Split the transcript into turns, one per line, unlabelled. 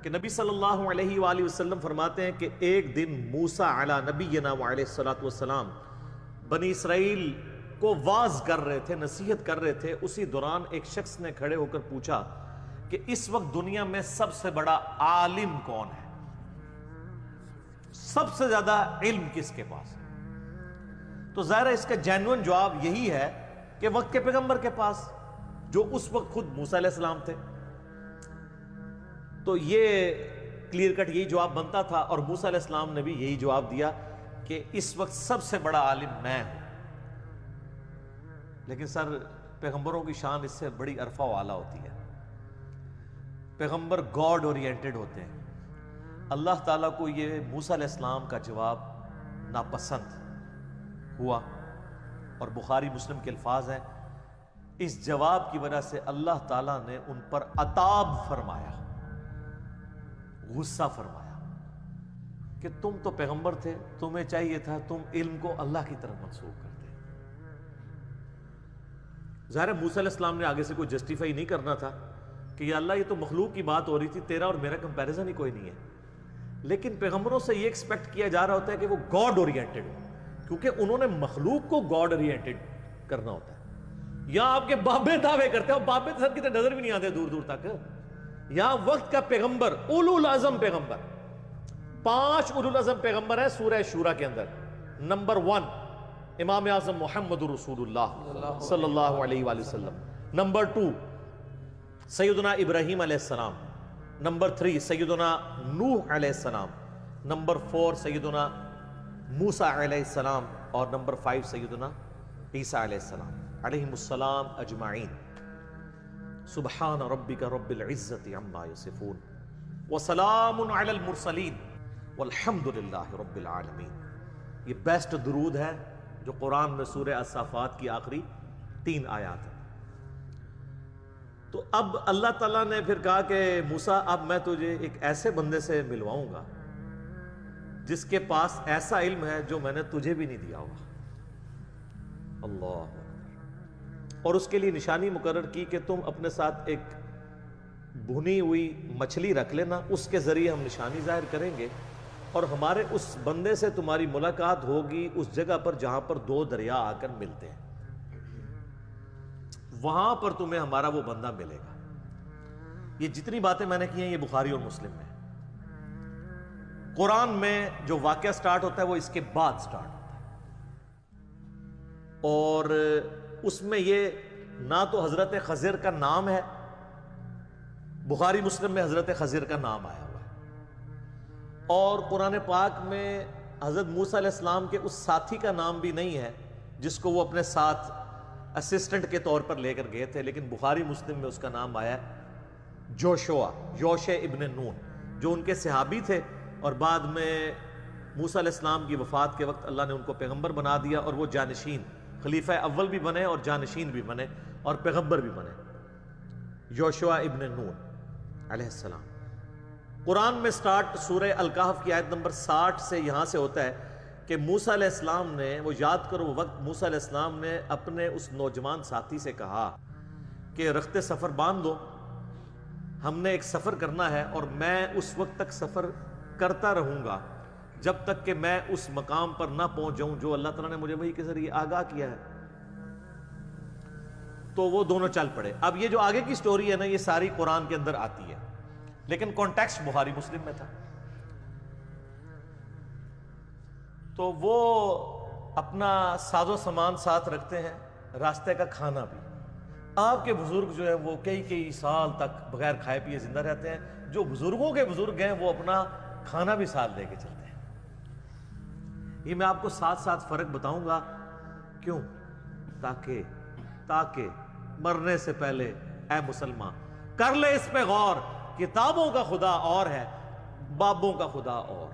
کہ نبی صلی اللہ علیہ وآلہ وسلم فرماتے ہیں کہ ایک دن موسیٰ علی نبینا علیہ السلام بنی اسرائیل کو واعظ کر رہے تھے، نصیحت کر رہے تھے۔ اسی دوران ایک شخص نے کھڑے ہو کر پوچھا کہ اس وقت دنیا میں سب سے بڑا عالم کون ہے، سب سے زیادہ علم کس کے پاس ہے؟ تو ظاہر ہے اس کا جینوئن جواب یہی ہے کہ وقت کے پیغمبر کے پاس، جو اس وقت خود موسیٰ علیہ السلام تھے۔ تو یہ کلیئر کٹ یہی جواب بنتا تھا، اور موسیٰ علیہ السلام نے بھی یہی جواب دیا کہ اس وقت سب سے بڑا عالم میں ہوں۔ لیکن سر، پیغمبروں کی شان اس سے بڑی عرفہ و اعلیٰ ہوتی ہے۔ پیغمبر گاڈ اورینٹڈ ہوتے ہیں۔ اللہ تعالیٰ کو یہ موسیٰ علیہ السلام کا جواب ناپسند ہوا، اور بخاری مسلم کے الفاظ ہیں، اس جواب کی وجہ سے اللہ تعالیٰ نے ان پر عتاب فرمایا، غصہ فرمایا کہ تم تو پیغمبر تھے، تمہیں چاہیے تھا تم علم کو اللہ کی طرف منسوب کرتے۔ ظاہر ہے موسیٰ علیہ السلام نے آگے سے کوئی جسٹیفائی نہیں کرنا تھا کہ یا اللہ یہ تو مخلوق کی بات ہو رہی تھی، تیرا اور میرا کمپیریزن ہی کوئی نہیں ہے۔ لیکن پیغمبروں سے یہ ایکسپیکٹ کیا جا رہا ہوتا ہے کہ وہ گاڈ اورینٹڈ ہو، کیونکہ انہوں نے مخلوق کو گاڈ اورینٹڈ کرنا ہوتا ہے۔ یہاں آپ کے بابے دعوے کرتے ہیں، بابے سر کی تو نظر بھی نہیں آتے دور دور تک۔ یہاں وقت کا پیغمبر، اولو العزم پیغمبر، 5 اولو العزم پیغمبر ہیں سورہ شورى کے اندر۔ نمبر 1 امام اعظم محمد رسول اللہ صلی اللہ علیہ وآلہ وسلم۔ نمبر 2 سیدنا ابراہیم علیہ السلام۔ نمبر 3 سیدنا نوح علیہ السلام۔ نمبر 4 سیدنا موسیٰ علیہ السلام، اور نمبر 5 سیدنا عیسیٰ علیہ السلام علیہم السلام اجمعین۔ سبحان ربک رب العزت عما یصفون وسلام علی المرسلین والحمد للہ رب العالمین۔ یہ بیسٹ درود ہے جو قرآن میں سورہ الصافات کی آخری 3 آیات ہیں۔ تو اب اللہ تعالیٰ نے پھر کہا کہ موسیٰ، اب میں تجھے ایک ایسے بندے سے ملواؤں گا جس کے پاس ایسا علم ہے جو میں نے تجھے بھی نہیں دیا ہوگا۔ اللہ، اور اس کے لیے نشانی مقرر کی کہ تم اپنے ساتھ ایک بھنی ہوئی مچھلی رکھ لینا، اس کے ذریعے ہم نشانی ظاہر کریں گے، اور ہمارے اس بندے سے تمہاری ملاقات ہوگی اس جگہ پر جہاں پر 2 دریا آ کر ملتے ہیں، وہاں پر تمہیں ہمارا وہ بندہ ملے گا۔ یہ جتنی باتیں میں نے کی ہیں یہ بخاری اور مسلم میں۔ قرآن میں جو واقعہ سٹارٹ ہوتا ہے وہ اس کے بعد سٹارٹ ہوتا ہے، اور اس میں یہ نہ تو حضرت خضر کا نام ہے، بخاری مسلم میں حضرت خضر کا نام آیا ہوا ہے، اور قرآن پاک میں حضرت موسیٰ علیہ السلام کے اس ساتھی کا نام بھی نہیں ہے جس کو وہ اپنے ساتھ اسسٹنٹ کے طور پر لے کر گئے تھے، لیکن بخاری مسلم میں اس کا نام آیا ہے یوشع ابن نون، جو ان کے صحابی تھے، اور بعد میں موسیٰ علیہ السلام کی وفات کے وقت اللہ نے ان کو پیغمبر بنا دیا، اور وہ جانشین، خلیفہ اول بھی بنے اور جانشین بھی بنے اور پیغمبر بھی بنے، یوشع ابن نون علیہ السلام۔ قرآن میں سٹارٹ سورہ الکہف کی آیت نمبر 60 سے یہاں سے ہوتا ہے کہ موسیٰ علیہ السلام نے، وہ یاد کرو وہ وقت، موسیٰ علیہ السلام نے اپنے اس نوجوان ساتھی سے کہا کہ رخت سفر باندھ دو، ہم نے ایک سفر کرنا ہے، اور میں اس وقت تک سفر کرتا رہوں گا جب تک کہ میں اس مقام پر نہ پہنچ جاؤں جو اللہ تعالیٰ نے مجھے وحی کے ذریعے آگاہ کیا ہے۔ تو وہ دونوں چل پڑے۔ اب یہ جو آگے کی سٹوری ہے نا، یہ ساری قرآن کے اندر آتی ہے، لیکن کانٹیکسٹ بخاری مسلم میں تھا۔ تو وہ اپنا ساز و سامان ساتھ رکھتے ہیں، راستے کا کھانا بھی۔ آپ کے بزرگ جو ہیں وہ کئی سال تک بغیر کھائے پیے زندہ رہتے ہیں، جو بزرگوں کے بزرگ ہیں وہ اپنا کھانا بھی ساتھ لے کے چلتے ہیں۔ یہ میں آپ کو ساتھ ساتھ فرق بتاؤں گا، کیوں؟ تاکہ مرنے سے پہلے اے مسلمان کر لے اس پہ غور، کتابوں کا خدا اور ہے، بابوں کا خدا اور۔